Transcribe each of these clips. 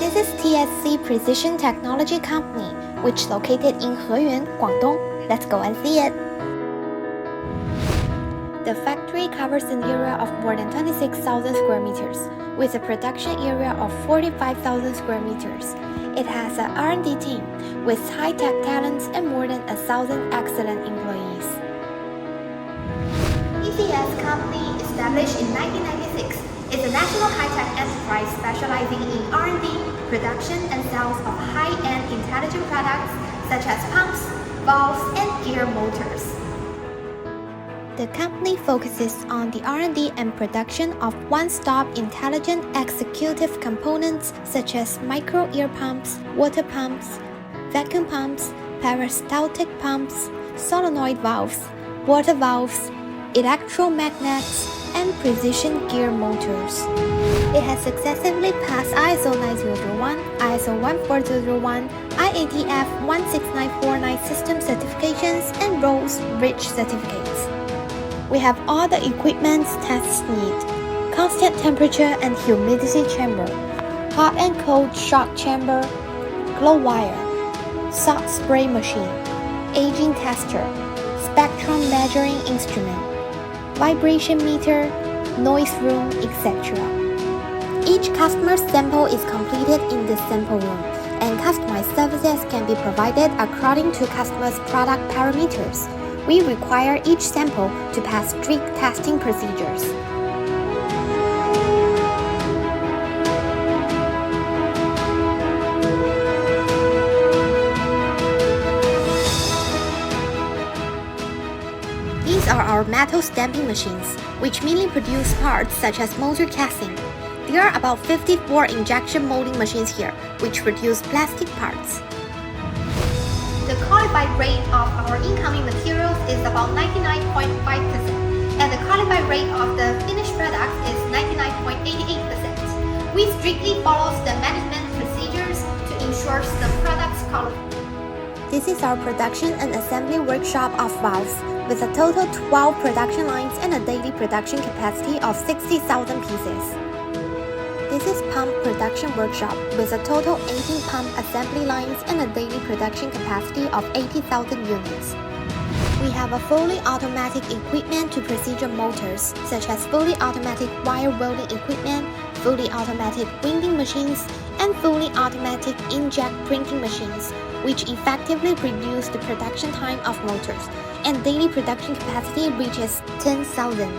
This is TSC Precision Technology Company, which is located in Heyuan, Guangdong. Let's go and see it. The factory covers an area of more than 26,000 square meters, with a production area of 45,000 square meters. It has an R&D team with high-tech talents and more than 1,000 excellent employees. TCS Company, established in 1996, is a national high-tech enterprise specializing in R&D, production, and sales of high-end intelligent products such as pumps, valves, and gear motors. The company focuses on the R&D and production of one-stop intelligent executive components such as micro-ear pumps, water pumps, vacuum pumps, peristaltic pumps, solenoid valves, water valves, electromagnets, and precision gear motors. It has successively passed ISO 9001, ISO 14001, IATF 16949 system certifications, and Rolls-Royce certificates. We have all the equipment tests need: constant temperature and humidity chamber, hot and cold shock chamber, glow wire, salt spray machine, aging tester, spectrum measuring instrument, vibration meter, noise room, etc. Each customer's sample is completed in the sample room, and customized services can be provided according to customer's product parameters. We require each sample to pass strict testing procedures. These are our metal stamping machines, which mainly produce parts such as motor casing. There are about 54 injection molding machines here, which produce plastic parts. The qualified rate of our incoming materials is about 99.5%, and the qualified rate of the finished products is 99.88%. We strictly follow the management procedures to ensure the product's quality. This is our production and assembly workshop of valves, with a total 12 production lines and a daily production capacity of 60,000 pieces. This is pump production workshop with a total 18 pump assembly lines and a daily production capacity of 80,000 units. We have a fully automatic equipment to procedure motors, such as fully automatic wire welding equipment, fully automatic winding machines, and fully automatic inkjet printing machines, which effectively reduce the production time of motors, and daily production capacity reaches 10,000.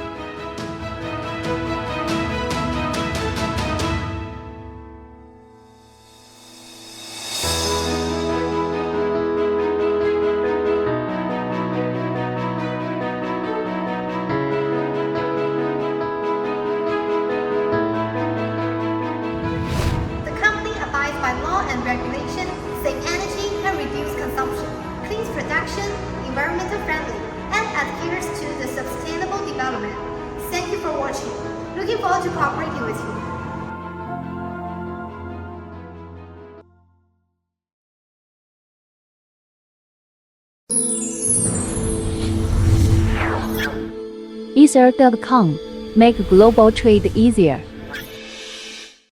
By law and regulation, save energy and reduce consumption, cleans production, environmental friendly, and adheres to the sustainable development. Thank you for watching. Looking forward to cooperating with Ether.com. Make global trade easier.